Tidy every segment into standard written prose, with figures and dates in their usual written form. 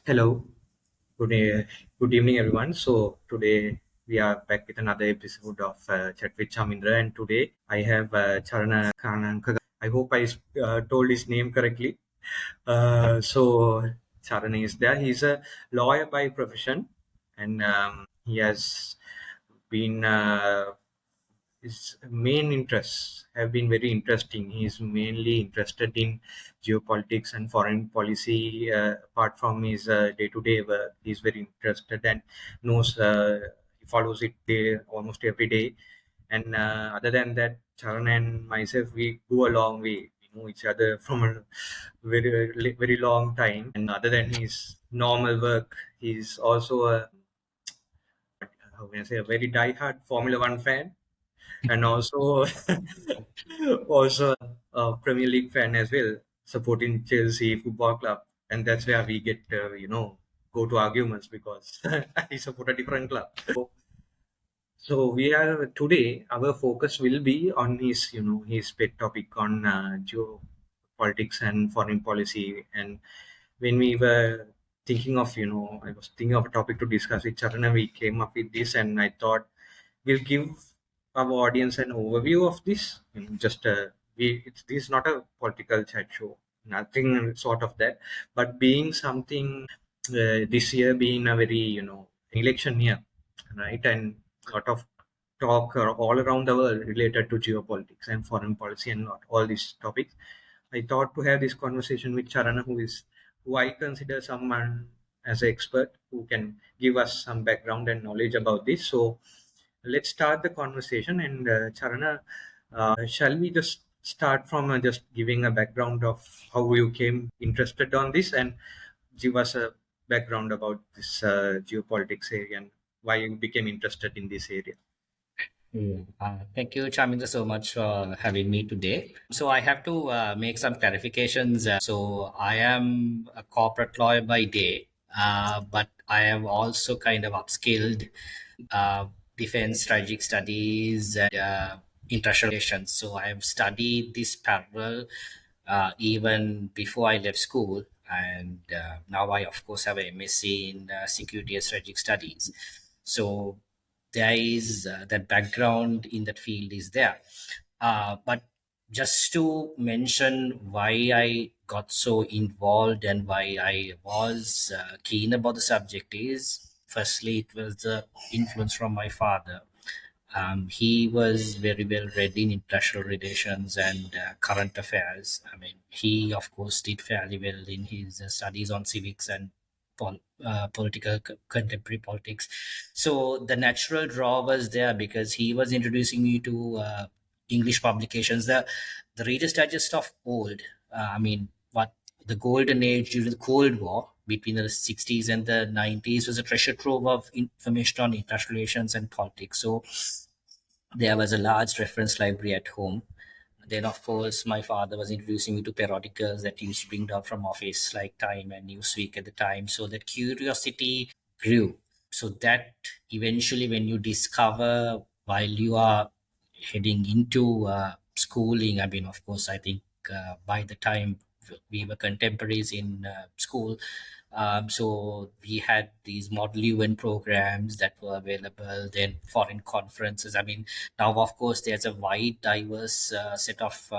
Hello, good day, good evening, everyone. So today we are back with another episode of Chat with Chamindra, and today I have Charana Kanankegamage. I hope I told his name correctly. So Charana is there. He's a lawyer by profession, and he has been his main interests have been very interesting. He's mainly interested in geopolitics and foreign policy. Apart from his day-to-day work, he's very interested and knows he follows it almost every day. And other than that, Charan and myself, we go a long way. We know each other from a very long time. And other than his normal work, he's also a how can I say a very die-hard Formula One fan and also also a Premier League fan as well, supporting Chelsea Football Club, and that's where we get go to arguments because I support a different club. So we are today. Our focus will be on his his pet topic on geopolitics and foreign policy. And when we were thinking of I was thinking of a topic to discuss with Charana, we came up with this, and I thought we'll give our audience an overview of this. Just this is not a political chat show, nothing sort of that, but being something this year being a very election year, right, and lot of talk all around the world related to geopolitics and foreign policy and all these topics. I thought to have this conversation with Charana, who I consider someone as an expert who can give us some background and knowledge about this. So let's start the conversation. And Charana, shall we just start from just giving a background of how you came interested on this and give us a background about this geopolitics area and why you became interested in this area? Thank you, Chamindra, so much for having me today. So I have to make some clarifications. So I am a corporate lawyer by day, but I am also kind of upskilled uh, defense strategic studies and international relations. So I have studied this parallel even before I left school. And now I, of course, have a MSc in security and strategic studies. So there is that background in that field is there. But just to mention why I got so involved and why I was keen about the subject is firstly, it was the influence from my father. He was very well read in international relations and current affairs. I mean, he, of course, did fairly well in his studies on civics and political contemporary politics. So the natural draw was there because he was introducing me to English publications. The Reader's Digest of old. I mean, what the golden age during the Cold War between the 60s and the 90s was a treasure trove of information on international relations and politics. So there was a large reference library at home. Then, of course, my father was introducing me to periodicals that he used to bring down from office, like Time and Newsweek at the time. So that curiosity grew. So that eventually, when you discover while you are heading into schooling, I mean, of course, I think by the time we were contemporaries in school, so we had these model UN programs that were available, then foreign conferences. I mean, now, of course, there's a wide, diverse set of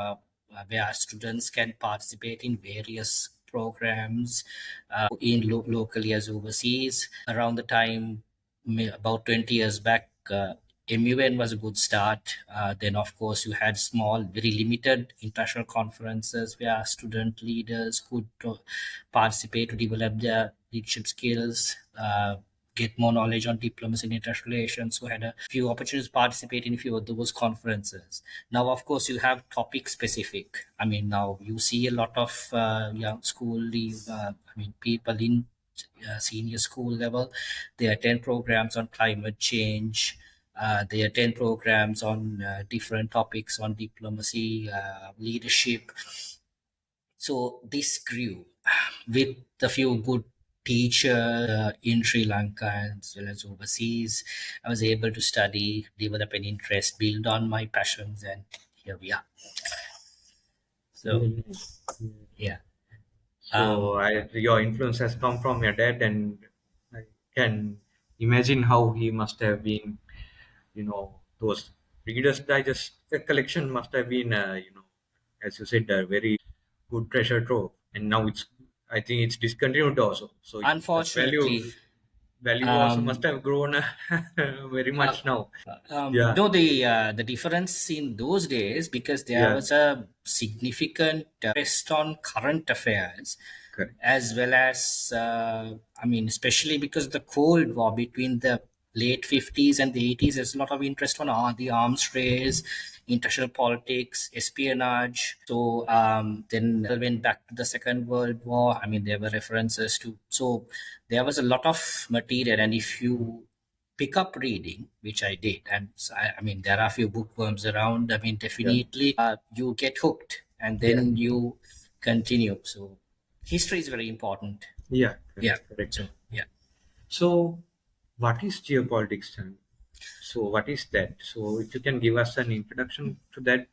where students can participate in various programs in locally as overseas. Around the time, about 20 years back, MUN was a good start. Then, of course, you had small, very limited international conferences where student leaders could participate to develop their leadership skills, get more knowledge on diplomacy and international relations. So, had a few opportunities to participate in a few of those conferences. Now, of course, you have topic specific. I mean, now you see a lot of young school, people in senior school level, they attend programs on climate change. They attend programs on different topics on diplomacy, leadership. So this grew with a few good teachers in Sri Lanka as well as overseas. I was able to study, develop an interest, build on my passions, and here we are. So, yeah. So your influence has come from your dad, and I can imagine how he must have been. Those Reader's Digest collection must have been, as you said, a very good treasure trove. And now I think it's discontinued also. So the Unfortunately, value also must um, have grown very uh, much now. Yeah, no, the difference in those days, because there yeah, was a significant interest on current affairs, correct. as well as I mean, especially because the Cold War between the late 50s and the 80s, there's a lot of interest on the arms race, international politics, espionage. So then went back to the Second World War. I mean, there were references to, so there was a lot of material, and if you pick up reading, which I did, and I mean, there are a few bookworms around. I mean, Yeah, definitely you get hooked, and yeah, then you continue. So history is very important. yeah, Yeah. correct, correct. So yeah. So, what is geopolitics, then? So, what is that? So, if you can give us an introduction to that,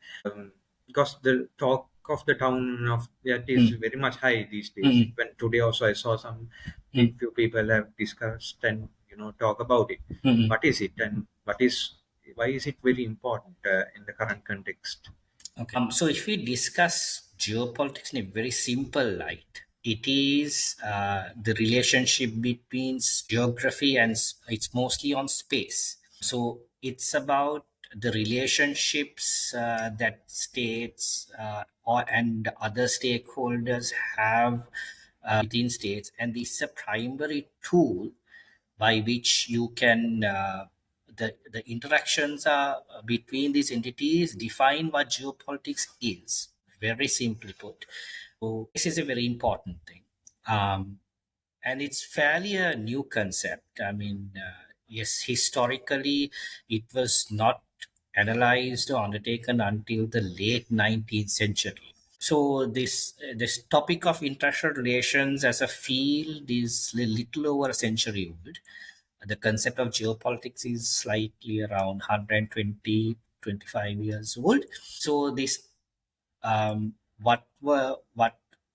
because the talk of the town of that is Mm, very much high these days. mm, When today also I saw some mm, few people have discussed and talk about it. mm. What is it, and why is it very important in the current context? Okay. So if we discuss geopolitics in a very simple light, it is the relationship between geography and it's mostly on space. So it's about the relationships that states and other stakeholders have within states, and this is a primary tool by which you can the interactions are between these entities define what geopolitics is, very simply put. So this is a very important thing, and it's fairly a new concept. I mean, yes, historically it was not analyzed or undertaken until the late 19th century. So this topic of international relations as a field is a little over a century old. The concept of geopolitics is slightly around 120, 25 years old. So this what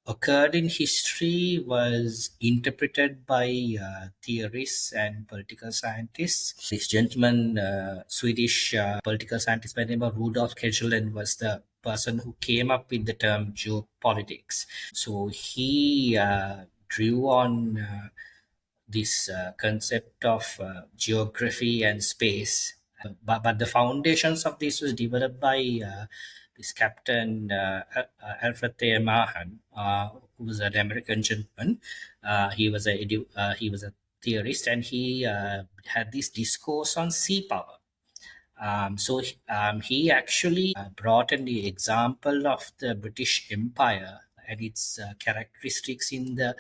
occurred in history was interpreted by theorists and political scientists. This gentleman, Swedish political scientist by the name of Rudolf Kjellin, was the person who came up with the term geopolitics. So he drew on this concept of geography and space. But the foundations of this was developed by this Captain Alfred Thayer Mahan, who was an American gentleman. He was a theorist, and he had this discourse on sea power. He actually brought in the example of the British Empire and its characteristics in the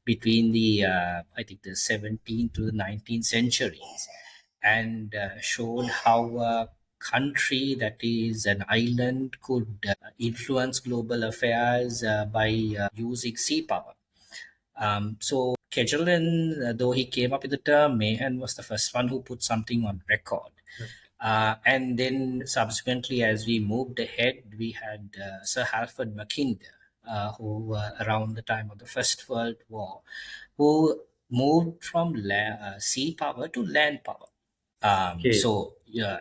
between the I think the 17th to the 19th centuries, and showed how a country that is an island could influence global affairs by using sea power. So Kejelin, though he came up with the term, Mahan was the first one who put something on record. And then subsequently, as we moved ahead, we had Sir Halford Mackinder, who around the time of the First World War, who moved from sea power to land power. Okay, So yeah,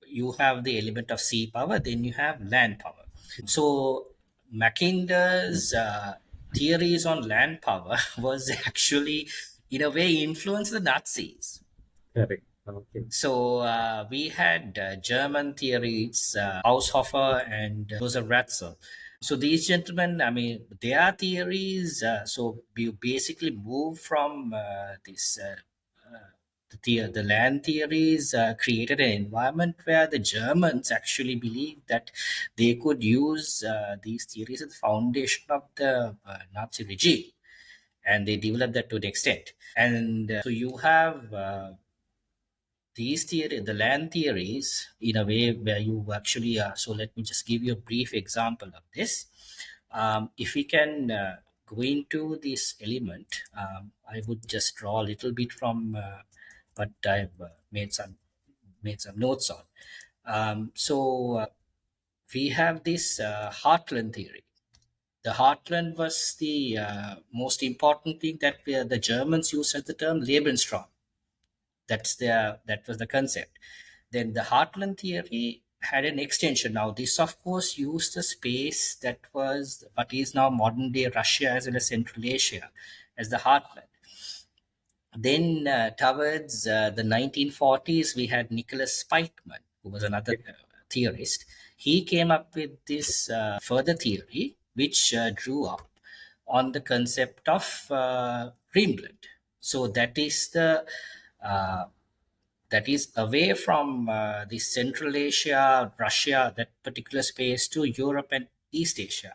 you have the element of sea power, then you have land power. So Mackinder's theories on land power was actually, in a way, influenced the Nazis. correct. Okay, So we had German theories, Haushofer and Joseph Ratzel. So these gentlemen, I mean, their theories. So you basically move from this. The land theories created an environment where the Germans actually believed that they could use these theories as the foundation of the Nazi regime, and they developed that to an extent. And so you have these theory, the land theories, in a way where you actually so let me just give you a brief example of this. If we can go into this element, I would just draw a little bit from what I've made some notes on. So we have this heartland theory. The heartland was the most important thing that the Germans used as the term Lebensraum. That was the concept. Then the heartland theory had an extension. Now this, of course, used the space that was what is now modern day Russia as well as Central Asia as the heartland. Then towards the 1940s, we had Nicholas Spikeman, who was another theorist. He came up with this further theory, which drew up on the concept of Greenland. So uh, that is away from the Central Asia, Russia, that particular space, to Europe and East Asia.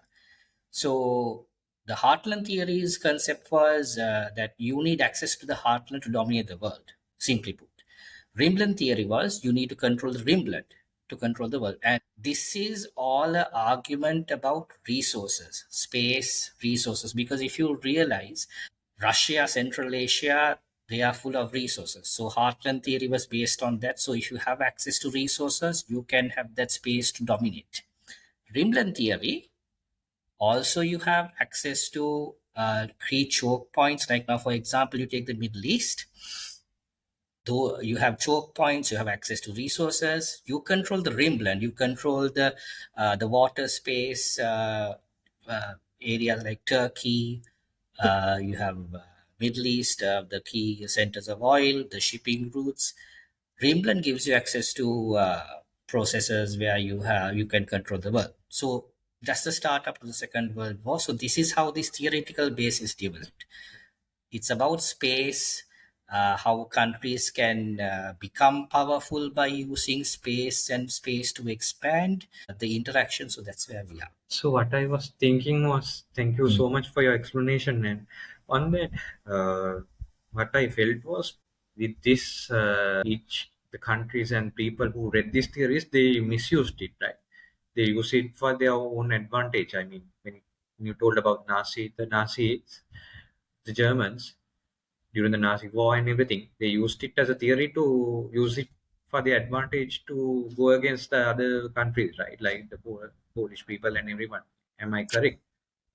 So the heartland theory's concept was that you need access to the heartland to dominate the world, simply put. Rimland theory was you need to control the rimland to control the world. And this is all an argument about resources, space, resources. Because if you realize Russia, Central Asia, they are full of resources. So heartland theory was based on that. So if you have access to resources, you can have that space to dominate. Rimland theory, also you have access to key choke points. Like now, for example, you take the Middle East. Though you have choke points, you have access to resources. You control the rimland. You control the water space areas like Turkey. You have Middle East, the key centers of oil, the shipping routes. Rimland gives you access to processes where you can control the world. So that's the start up of the Second World War. So this is how this theoretical base is developed. It's about space, how countries can become powerful by using space and space to expand the interaction. So that's where we are. So what I was thinking was, thank you Mm. so much for your explanation. And on that, what I felt was with this, each the countries and people who read these theories, they misused it, right? They use it for their own advantage. I mean, when you told about the Nazis, the Germans during the Nazi war and everything, they used it as a theory to use it for the advantage to go against the other countries, right? Like the Polish people and everyone. Am I correct?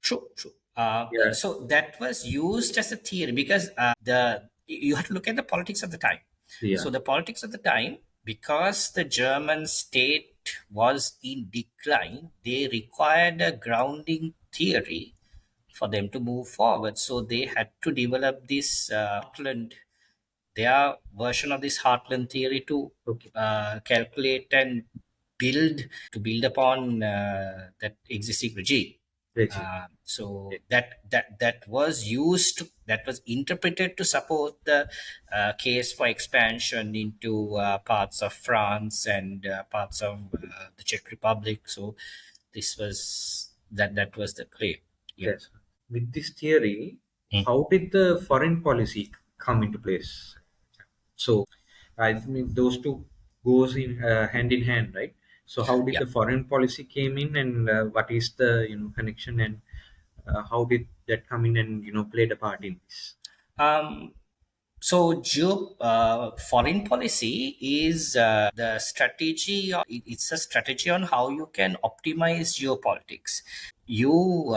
True, true. Yeah. So that was used as a theory because the you have to look at the politics of the time. Yeah. So the politics of the time, because the German state was in decline, they required a grounding theory for them to move forward. So they had to develop this heartland, their version of this heartland theory to Okay. calculate and build upon that existing regime. Reggie. So Yeah. that was used, that was interpreted to support the case for expansion into parts of France and parts of the Czech Republic. So this was that was the claim. Yeah. Yes. With this theory, Mm. how did the foreign policy come into place? So, I mean, those two goes in hand in hand, right? So, how did Yeah. the foreign policy came in, and what is the connection, and how did that come in and played a part in this? Um, So, foreign policy is the strategy. It's a strategy on how you can optimize geopolitics. You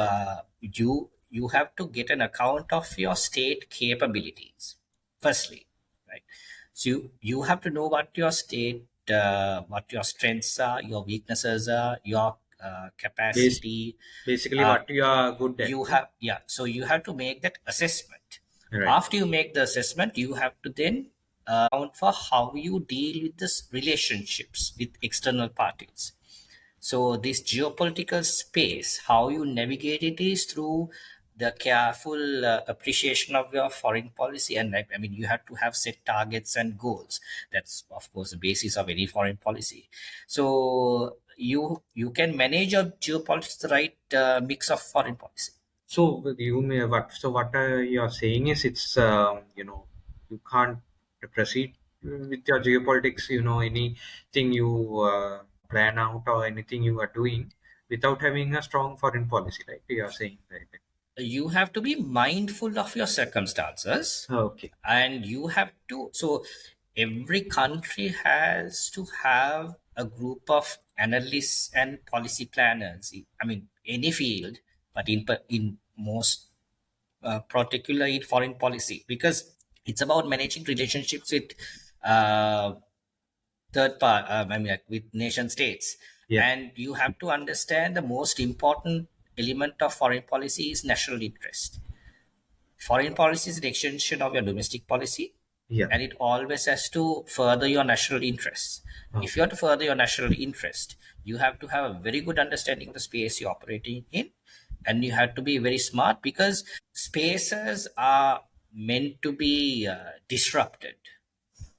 have to get an account of your state capabilities. Firstly, right? So you have to know what your strengths are, your weaknesses are, your Bas- capacity. Basically, Uh, what you are good at, you right? have Yeah, so you have to make that assessment. Right. After you make the assessment, you have to then account for how you deal with this relationships with external parties. So this geopolitical space, how you navigate it is through the careful appreciation of your foreign policy. And I mean, you have to have set targets and goals. That's of course the basis of any foreign policy. So you can manage your geopolitics the right mix of foreign policy. So you may what you're saying is it's you can't proceed with your geopolitics. Anything you plan out or anything you are doing without having a strong foreign policy, right? You are saying, right? You have to be mindful of your circumstances, Okay. and you have to, so every country has to have a group of analysts and policy planners. I mean, any field, but in most particularly in foreign policy, because it's about managing relationships with uh, third part. I mean, like with nation states, Yeah. and you have to understand the most important element of foreign policy is national interest. Foreign policy is an extension of your domestic policy, Yeah. and it always has to further your national interests. If you Okay. want to further your national interest, you have to have a very good understanding of the space you're operating in, and you have to be very smart, because spaces are meant to be disrupted.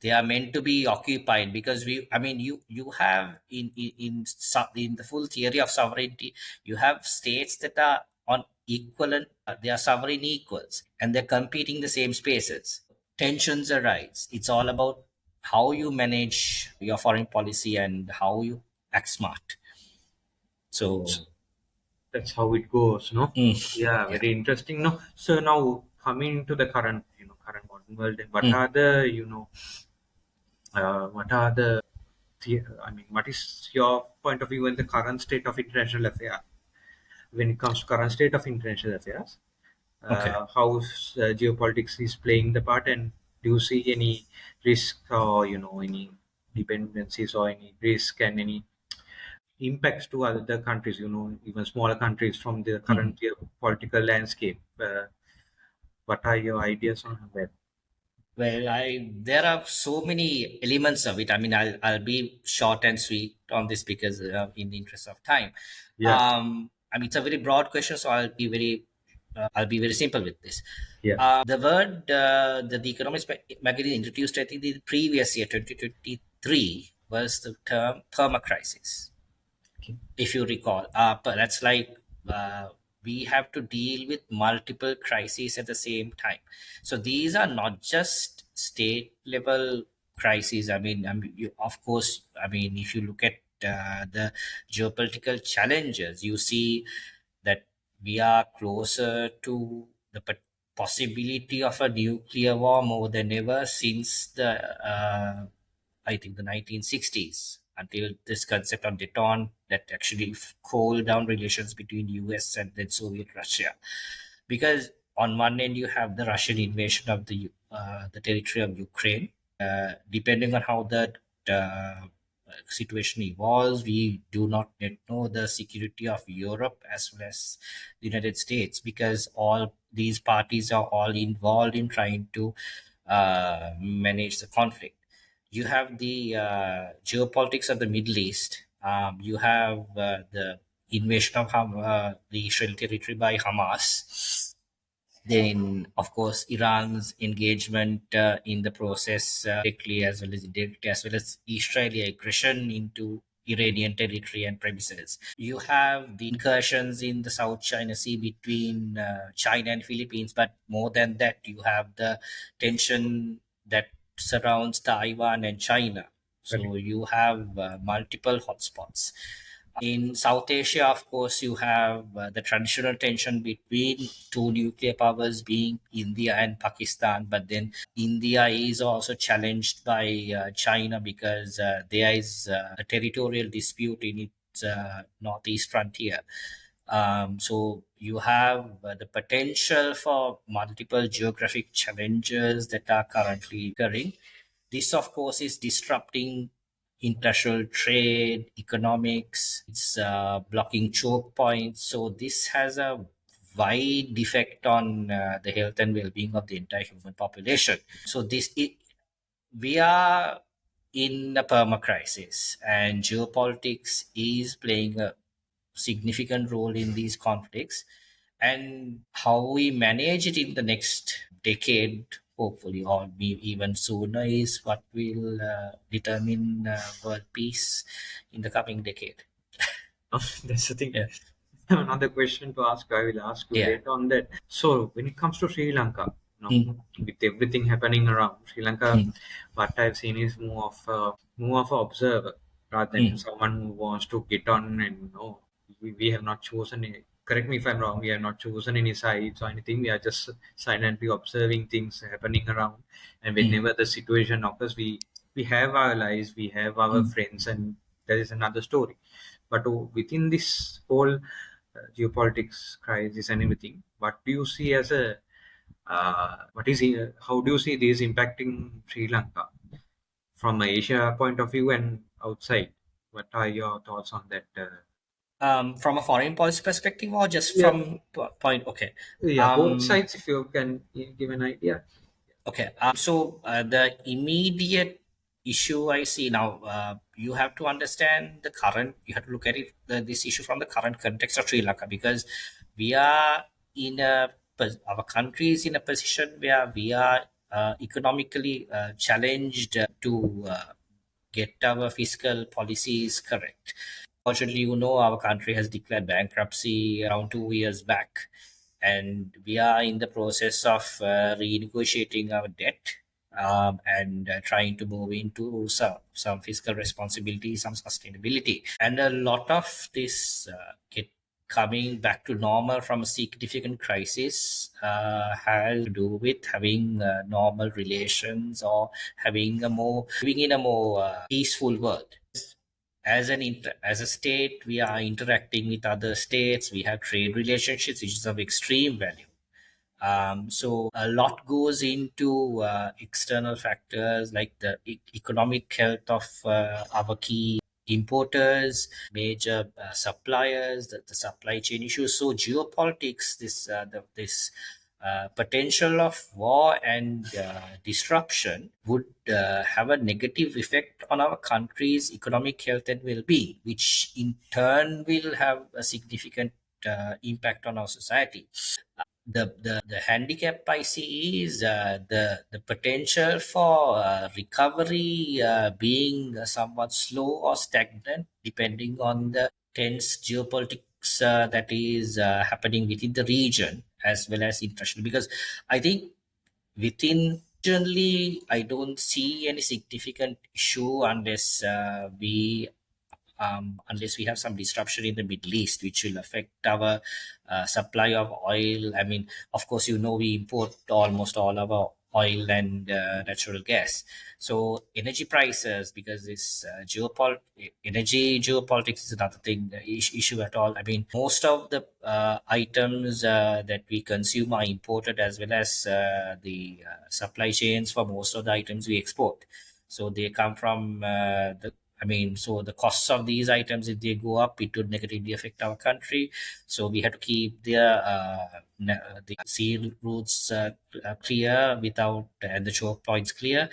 They are meant to be occupied, because you have in the full theory of sovereignty, you have states that are on equivalent, they are sovereign equals, and they're competing the same spaces. Tensions arise. It's all about how you manage your foreign policy and how you act smart. So That's how it goes, no? Yeah, yeah. very interesting, no? So now coming to the current, current modern world, and what Mm, are the, what are I mean, what is your point of view in the current state of international affairs? When it comes to current state of international affairs, okay. how geopolitics is playing the part, and do you see any risk, or any dependencies, or any risk and any impacts to other countries, even smaller countries from the current Mhm. geopolitical landscape? What are your ideas on that? Well, I there are so many elements of it. I mean, I'll be short and sweet on this, because in the interest of time. Yeah. I mean, it's a very broad question, so I'll be very simple with this. Yeah. The word that the Economist magazine introduced, I think, the previous year, 2023, was the term permacrisis, Okay. if you recall. But that's like we have to deal with multiple crises at the same time. So these are not just state level crises. Of course, I mean, if you look at the geopolitical challenges, you see that we are closer to the possibility of a nuclear war more than ever since I think the 1960s, until this concept of detente that actually cooled down relations between US and then Soviet Russia. Because on one end you have the Russian invasion of the territory of Ukraine. Depending on how that uh, situation evolves, we do not yet know the security of Europe as well as the United States, because all these parties are all involved in trying to manage the conflict. You have the geopolitics of the Middle East. You have the invasion of the Israeli territory by Hamas. Then, of course, Iran's engagement in the process, directly as well as indirectly, as well as Israeli aggression into Iranian territory and premises. You have the incursions in the South China Sea between China and Philippines, but more than that, you have the tension that surrounds Taiwan and China. Correct. So you have multiple hotspots. In South Asia, of course, you have the traditional tension between two nuclear powers, being India and Pakistan. But then India is also challenged by China, because there is a territorial dispute in its northeast frontier. So you have the potential for multiple geographic challenges that are currently occurring. This, of course, is disrupting international trade, economics, it's blocking choke points. So, this has a wide effect on the health and well being of the entire human population. So, we are in a perma crisis, and geopolitics is playing a significant role in these conflicts, and how we manage it in the next decade, hopefully, or even sooner, is what will determine world peace in the coming decade. That's the thing. Yeah. Another question to ask, I will ask you Yeah. later on that. So, when it comes to Sri Lanka, Mm, with everything happening around Sri Lanka, mm, what I've seen is more of an observer rather than mm, someone who wants to get on, and we have not chosen any. Correct me if I'm wrong. We have not chosen any sides or anything. We are just silently observing things happening around, and mm, whenever the situation occurs, we have our allies, we have our mm, friends, and there is another story. But within this whole geopolitics crisis and everything. What do you see as a what is how do you see this impacting Sri Lanka from a Asia point of view and outside? What are your thoughts on that? From a foreign policy perspective, or just Yeah, from point? Okay. yeah, both sides. If you can give an idea. Okay. So the immediate issue I see now, you have to understand the current. You have to look at it this issue from the current context of Sri Lanka, because we are in a our country is in a position where we are economically challenged to get our fiscal policies correct. Fortunately, our country has declared bankruptcy around 2 years back, and we are in the process of renegotiating our debt, and trying to move into some fiscal responsibility, some sustainability. And a lot of this get coming back to normal from a significant crisis has to do with having normal relations, or having a more living in a more peaceful world. As a state, we are interacting with other states. We have trade relationships, which is of extreme value. So a lot goes into external factors like the economic health of our key importers, major suppliers, the supply chain issues. So geopolitics, this potential of war and disruption would have a negative effect on our country's economic health and well-being, which in turn will have a significant impact on our society. The handicap I see is the potential for recovery being somewhat slow or stagnant, depending on the tense geopolitics that is happening within the region as well as internationally. Because I think within regionally, I don't see any significant issue unless we have some disruption in the Middle East, which will affect our supply of oil. I mean, of course, we import almost all our oil and natural gas. So energy prices, because this energy geopolitics is another thing, issue at all. I mean, most of the items that we consume are imported, as well as the supply chains for most of the items we export. So they come from so the costs of these items, if they go up, it would negatively affect our country. So we have to keep the sea routes clear without and the choke points clear.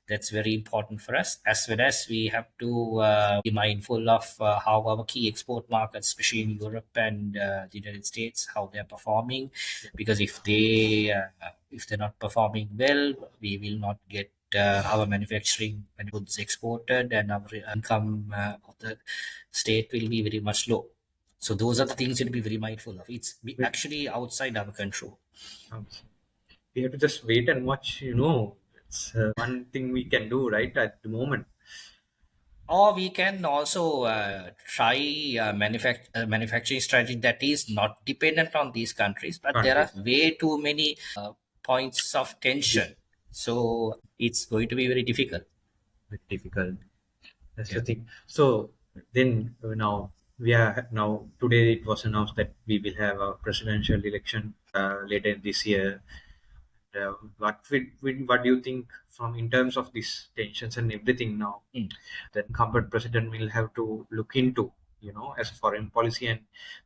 That's very important for us, as well as we have to be mindful of how our key export markets, especially in Europe and the United States, how they're performing. Because if they're not performing well, we will not get our manufacturing and goods exported, and our income of the state will be very much low. So those are the things to be very mindful of. Actually outside our control. Um, we have to just wait and watch. It's one thing we can do right at the moment. Or we can also try manufacturing strategy that is not dependent on these countries, but there are Countries. way too many points of tension. So it's going to be very difficult. Very difficult. That's the Yeah. thing. So then now we are now today it was announced that we will have a presidential election later this year. What do you think from in terms of these tensions and everything now? Mm. The incumbent president will have to look into, as foreign policy. And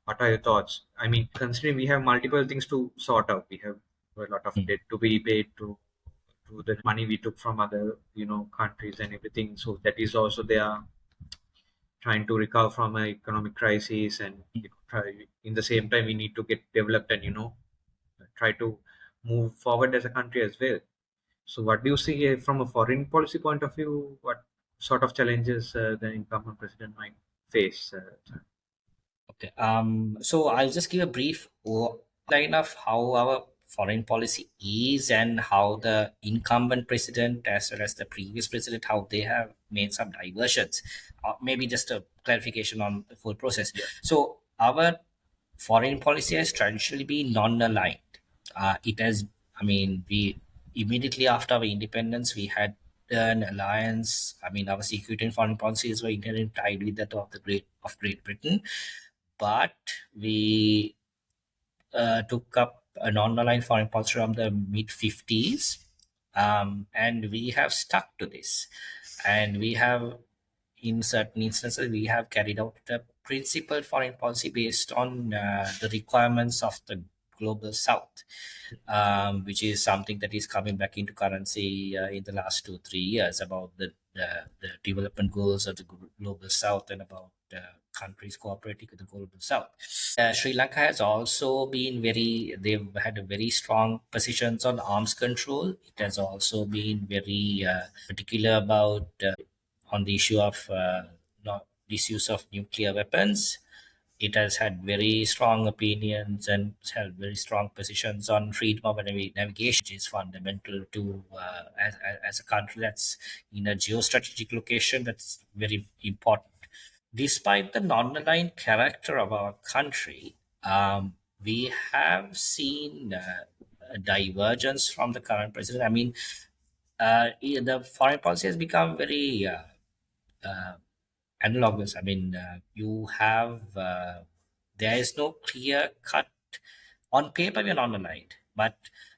what are your thoughts? I mean, considering we have multiple things to sort out, we have a lot of Mm. debt to be paid to the money we took from other, countries and everything. So that is also they are trying to recover from an economic crisis, and in the same time we need to get developed and try to move forward as a country as well. So, what do you see from a foreign policy point of view? What sort of challenges the incumbent president might face? Okay. So I'll just give a brief outline of how our foreign policy is, and how the incumbent president as well as the previous president, how they have made some diversions. Maybe just a clarification on the full process. Yeah. So our foreign policy has traditionally been non-aligned. It has, I mean, we immediately after our independence, we had an alliance. I mean, our security and foreign policies were inherently tied with that of Great Britain. but we took up a non-aligned foreign policy from the mid 50s, and we have stuck to this. And we have, in certain instances, we have carried out a principled foreign policy based on the requirements of the global south, which is something that is coming back into currency in the last 2 3 years, about the development goals of the global south, and about countries cooperating with the global south. Sri Lanka has also been they've had a very strong positions on arms control. It has also been very particular about on the issue of not disuse of nuclear weapons. It has had very strong opinions and held very strong positions on freedom of navigation, which is fundamental to as a country that's in a geostrategic location. That's very important. Despite the non-aligned character of our country, we have seen a divergence from the current president. I mean, the foreign policy has become very uh, analogous. I mean, you have there is no clear cut on paper. We are non-aligned, but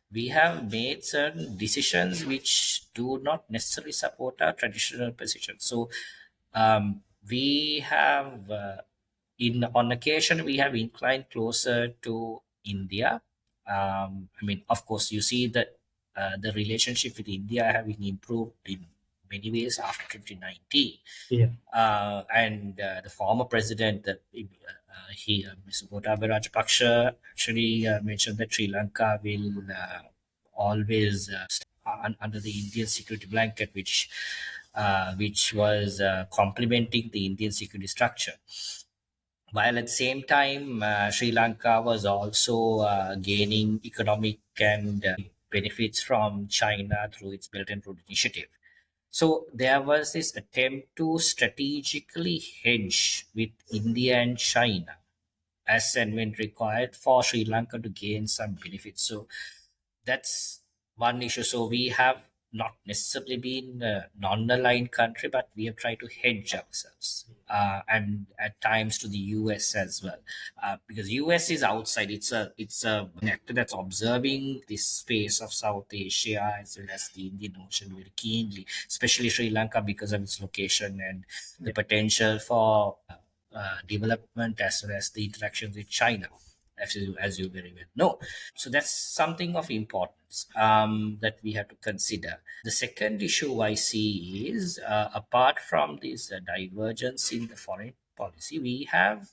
we have made certain decisions which do not necessarily support our traditional position. So we have in on occasion we have inclined closer to India. I mean, of course, you see that the relationship with India having improved in many ways after 2019. Yeah. And the former president, Mr. Gotabaya Rajapaksa, actually mentioned that Sri Lanka will always under the Indian security blanket, which was complementing the Indian security structure. While at the same time, Sri Lanka was also gaining economic and benefits from China through its Belt and Road Initiative. So there was this attempt to strategically hedge with India and China as and when required for Sri Lanka to gain some benefits. So that's one issue. So we have not necessarily been a non-aligned country, but we have tried to hedge ourselves, and at times to the US as well, because US is outside. It's a an actor that's observing this space of South Asia as well as the Indian Ocean very keenly, especially Sri Lanka because of its location and the potential for development as well as the interactions with China, as you very well know. So that's something of importance that we have to consider. The second issue I see is, apart from this divergence in the foreign policy, we have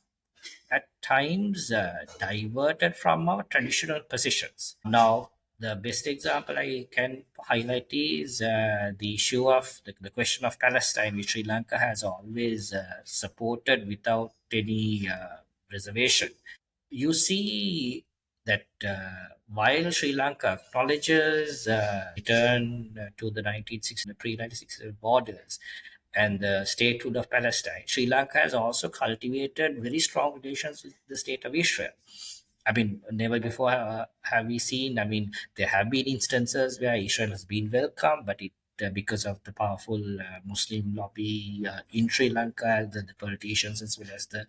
at times diverted from our traditional positions. Now, the best example I can highlight is the issue of the question of Palestine, which Sri Lanka has always supported without any reservation. You see that while Sri Lanka acknowledges return to the 1960s, the pre-1960 borders and the statehood of Palestine, Sri Lanka has also cultivated very strong relations with the state of Israel. I mean, never before have we seen. I mean, there have been instances where Israel has been welcome, but because of the powerful Muslim lobby in Sri Lanka, the politicians as well as the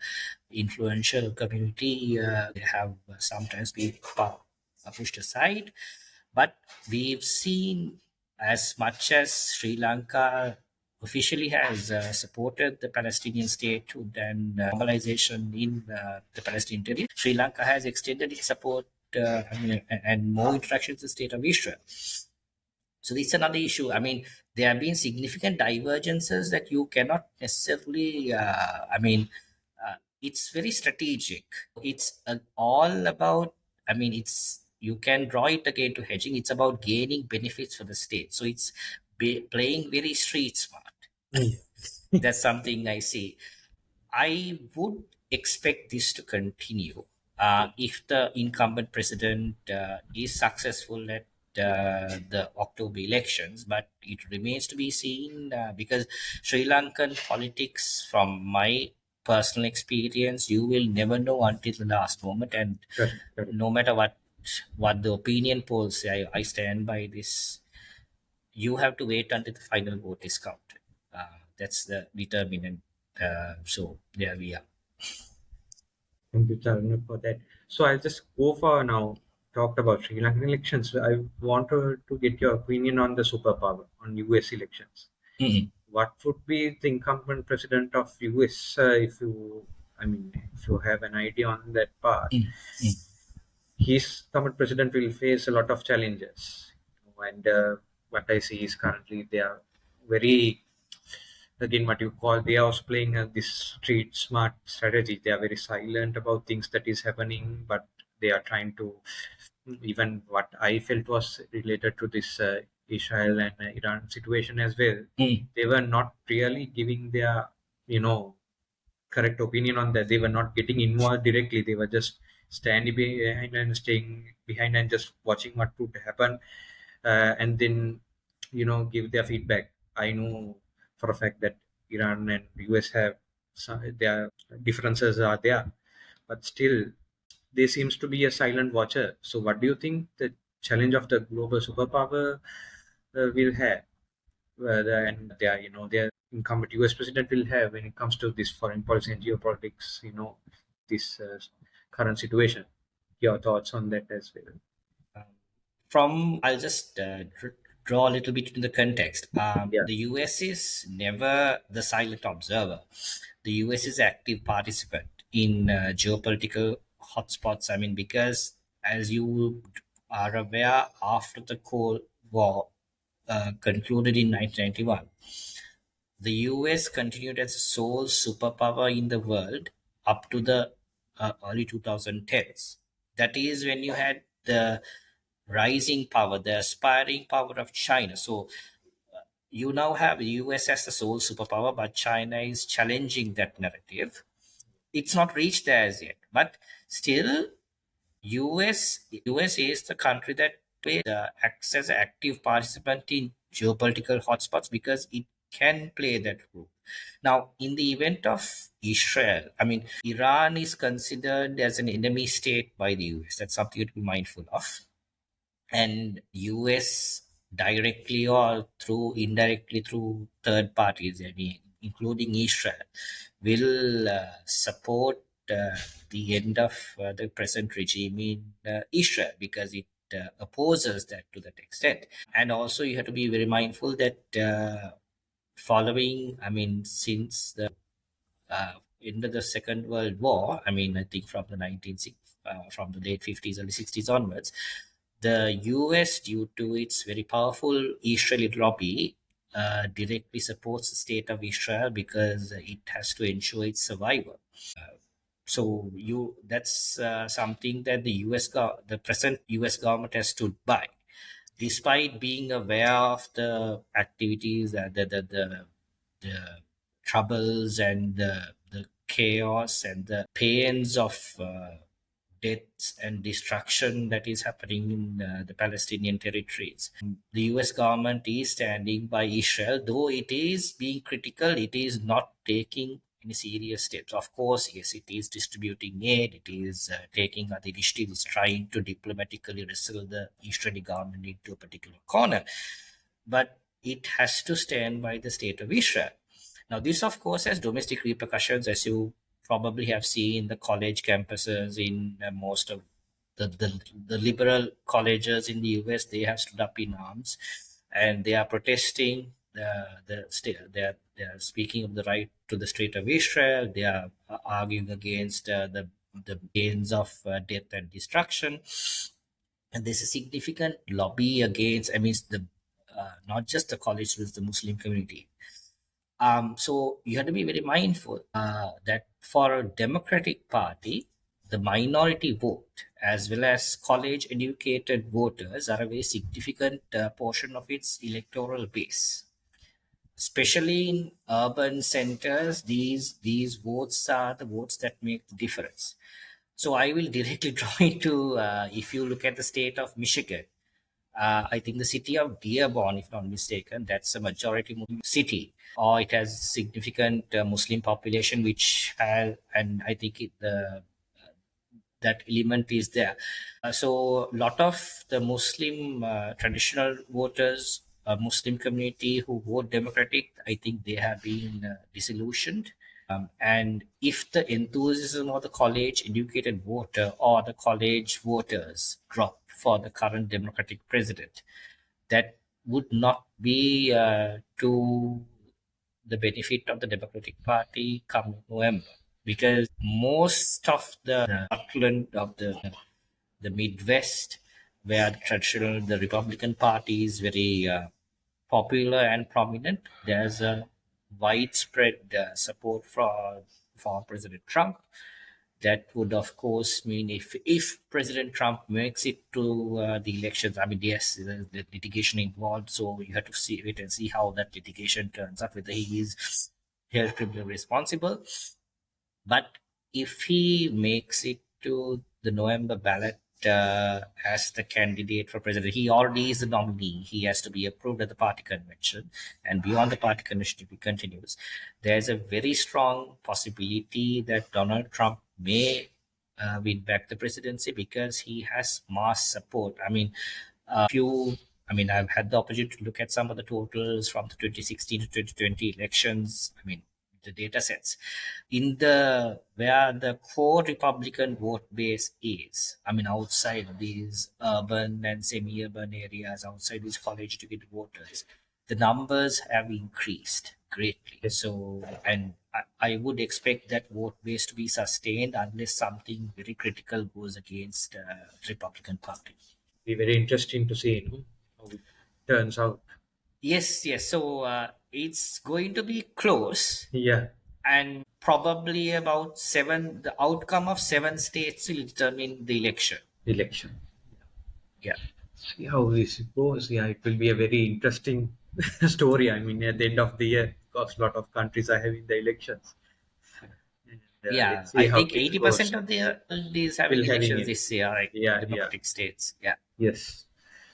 influential community, they have sometimes been pushed aside. But we've seen, as much as Sri Lanka officially has supported the Palestinian statehood and normalization in the Palestinian territory, Sri Lanka has extended its support and more interactions with the state of Israel. So this is another issue. I mean, there have been significant divergences that you cannot necessarily. It's very strategic. It's all about. I mean, it's you can draw it again to hedging. It's about gaining benefits for the state. So it's playing very street smart. Yeah. That's something I see. I would expect this to continue if the incumbent president is successful at the October elections, but it remains to be seen because Sri Lankan politics, from my personal experience, you will never know until the last moment, and Correct. Correct. no matter what the opinion polls say, I stand by this. You have to wait until the final vote is counted. That's the determinant. So there we are. Thank you, Charana, for that. So I'll just go for now. Talked about Sri Lankan elections. I wanted to get your opinion on the superpower on US elections. Mm, What would be the incumbent president of US if you, I mean, if you have an idea on that part? mm, mm, His current president will face a lot of challenges, and what I see is currently they are very, again, what you call, they are also playing this street smart strategy. They are very silent about things that is happening, but they are trying to, even what I felt was related to this Israel and Iran situation as well. mm, They were not really giving their, you know, correct opinion on that. They were not getting involved directly. They were just standing behind and staying behind and just watching what would happen, and then, give their feedback. I know for a fact that Iran and US have some, their differences are there, but still there seems to be a silent watcher. So what do you think the challenge of the global superpower will have, and their incumbent US president will have when it comes to this foreign policy and geopolitics, this current situation? Your thoughts on that as well? um, from I'll just draw a little bit into the context. Yeah. The US is never the silent observer. The US is active participant in geopolitical hotspots. I mean, because as you are aware, after the Cold War concluded in 1991, the US continued as the sole superpower in the world up to the early 2010s. That is when you had the rising power, the aspiring power of China. So you now have the US as the sole superpower, but China is challenging that narrative. It's not reached there as yet, but still, US is the country that acts as an active participant in geopolitical hotspots because it can play that role. Now, in the event of Israel, I mean, Iran is considered as an enemy state by the US. That's something to be mindful of. And US directly or through indirectly through third parties, I mean, including Israel, will support the end of the present regime in Israel because it opposes that to that extent. And also, you have to be very mindful that following, I mean, since the end of the Second World War, I mean, I think from the from the late 50s, early 60s onwards, the US, due to its very powerful Israeli lobby, directly supports the state of Israel because it has to ensure its survival. So you that's something that the present U.S. government has stood by, despite being aware of the activities, the troubles and the chaos and the pains of deaths and destruction that is happening in the Palestinian territories. The US government is standing by Israel, though it is being critical, it is not taking any serious steps. Of course, yes, it is distributing aid, it is taking other initiatives, trying to diplomatically wrestle the Israeli government into a particular corner. But it has to stand by the state of Israel. Now, this, of course, has domestic repercussions, as you probably have seen the college campuses in most of the liberal colleges in the US. They have stood up in arms and they are protesting the state. They are speaking of the right to the state of Israel. They are arguing against the gains of death and destruction. And there's a significant lobby against, I mean, the not just the college students, the Muslim community. So you have to be very mindful that for a democratic party, the minority vote as well as college educated voters are a very significant portion of its electoral base. Especially in urban centers, these votes are the votes that make the difference. So I will directly draw into if you look at the state of Michigan, I think the city of Dearborn, if not mistaken, that's a majority Muslim city, or it has significant Muslim population, which has, and I think that element is there. So, a lot of the Muslim traditional voters, Muslim community who vote Democratic, I think they have been disillusioned And if the enthusiasm of the college educated voter or the college voters drop for the current Democratic president, that would not be to the benefit of the Democratic Party come November, because most of the heartland of the Midwest, where the Republican Party is very popular and prominent, there's a widespread support for President Trump. That would, of course, mean if President Trump makes it to the elections. I mean, yes, there's the litigation involved, so you have to wait and see how that litigation turns out, whether he is held criminally responsible. But if he makes it to the November ballot as the candidate for president, he already is the nominee. He has to be approved at the party convention. And beyond the party convention, if he continues, there's a very strong possibility that Donald Trump may win back the presidency, because he has mass support. I mean, few I mean, I've had the opportunity to look at some of the totals from the 2016 to 2020 elections. I mean, the data sets in the where the core Republican vote base is. I mean, outside these urban and semi-urban areas, outside these college-educated voters, the numbers have increased greatly. Yes. So, and I would expect that vote base to be sustained unless something very critical goes against Republican Party. Be very interesting to see, how it turns out. Yes, yes. So it's going to be close, Yeah, and probably about seven. The outcome of seven states will determine the election. election. Yeah, See how this goes. Yeah, it will be a very interesting story. I mean, at the end of the year, because a lot of countries are having the elections. And, yeah. let's see I how think things 80% goes. of the is having Still having elections it. this year, like Yeah, yeah. Democratic states. Yeah. Yes.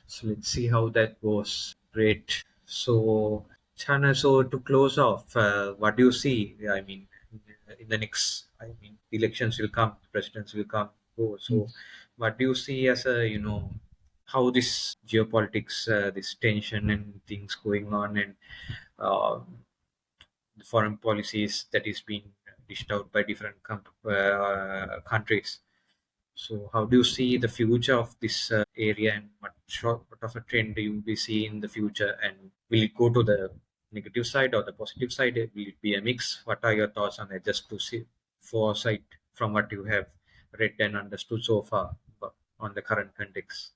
So let's see how that goes. Great. So, Chana, so to close off, what do you see? I mean, in the next, I mean, elections will come, presidents will come, go. So, what do you see as a, how this geopolitics, this tension and things going on, and uh, the foreign policies that is being dished out by different countries. So, how do you see the future of this area, and what of a trend do you be see in the future? And will it go to the negative side or the positive side? Will it be a mix? What are your thoughts on it? Just to see foresight from what you have read and understood so far on the current context.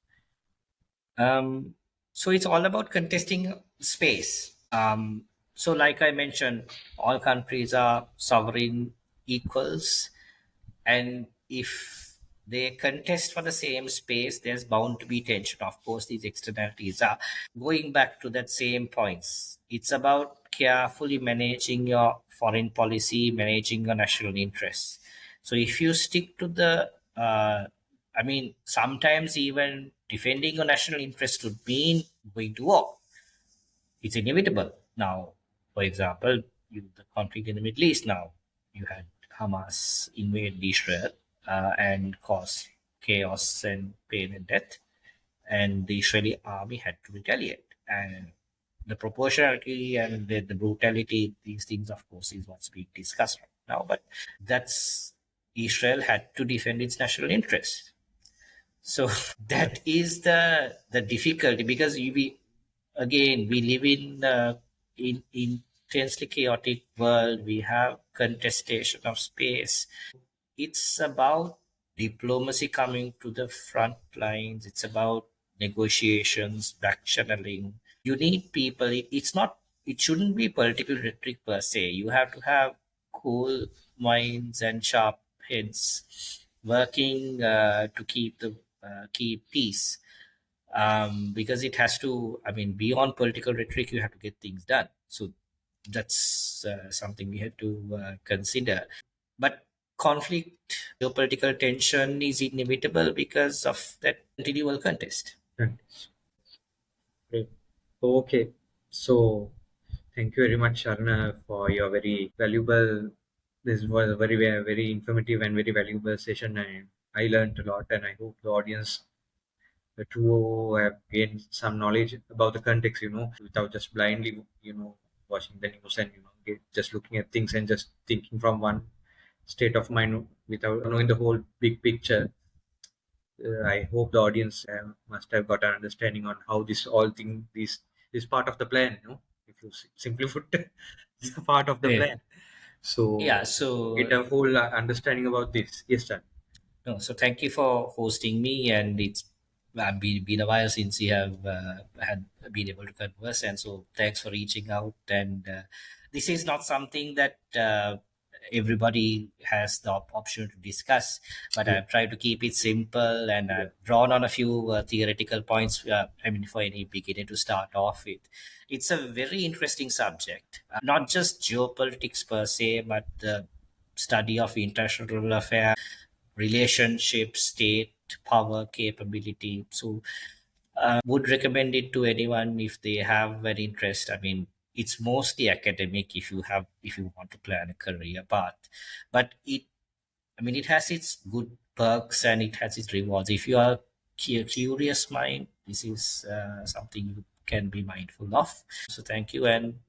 Um, so it's all about contesting space. So, like I mentioned, all countries are sovereign equals, and if they contest for the same space, there's bound to be tension. Of course, these externalities are going back to that same points. It's about carefully managing your foreign policy, managing your national interests. So if you stick to the I mean, sometimes even defending your national interest would mean going to war. It's inevitable. Now, for example, the conflict in the Middle East now, you had Hamas invade Israel and cause chaos and pain and death, and the Israeli army had to retaliate. And the proportionality and the brutality, these things, of course, is what's being discussed right now. But that's Israel had to defend its national interest. So that is the difficulty, because we again we live in intensely chaotic world. We have contestation of space. It's about diplomacy coming to the front lines. It's about negotiations, back channeling. You need people. It's not. It shouldn't be political rhetoric per se. You have to have cool minds and sharp heads working to keep peace. Because it has to. I mean, beyond political rhetoric, you have to get things done. So that's something we have to consider. But conflict, geopolitical tension is inevitable because of that continual contest. And great. Okay. So thank you very much, Sharna, for your very valuable. This was a very informative and very valuable session, and I learned a lot. And I hope the audience, the two, have gained some knowledge about the context, without just blindly, watching the news and just looking at things and just thinking from one state of mind without knowing the whole big picture. I hope the audience must have got an understanding on how this all thing this part of the plan. If you simply put, this is a part of the Yeah. plan. So Yeah. get a whole understanding about this. Yes, sir. No, so thank you for hosting me, and it's been a while since we have had been able to converse, and so thanks for reaching out. And this is not something that everybody has the option to discuss, but Yeah. I've tried to keep it simple, and Yeah. I've drawn on a few theoretical points. I mean, for any beginner to start off with, it's a very interesting subject, not just geopolitics per se, but the study of international affairs, relationship, state, power, capability. So, would recommend it to anyone if they have an interest. I mean, it's mostly academic if you want to plan a career path, but it has its good perks and it has its rewards. If you are curious mind, this is something you can be mindful of. So, thank you, and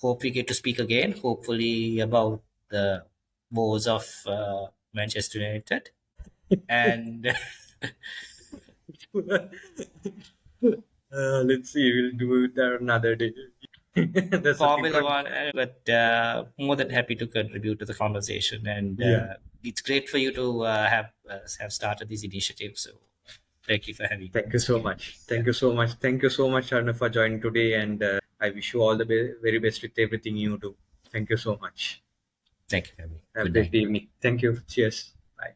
hope we get to speak again. Hopefully about the woes of Manchester United and Let's see. We'll do it another day. That's a Formula different. One. But more than happy to contribute to the conversation. And Yeah. it's great for you to have started this initiative. So thank you for having me Thank you once so again. much. Yeah, Thank you so much. Thank you so much, Arnav, for joining today. And I wish you all the very best with everything you do. Thank you so much. thank you for having me. Have a Good great night. evening. Thank you. Cheers. Bye.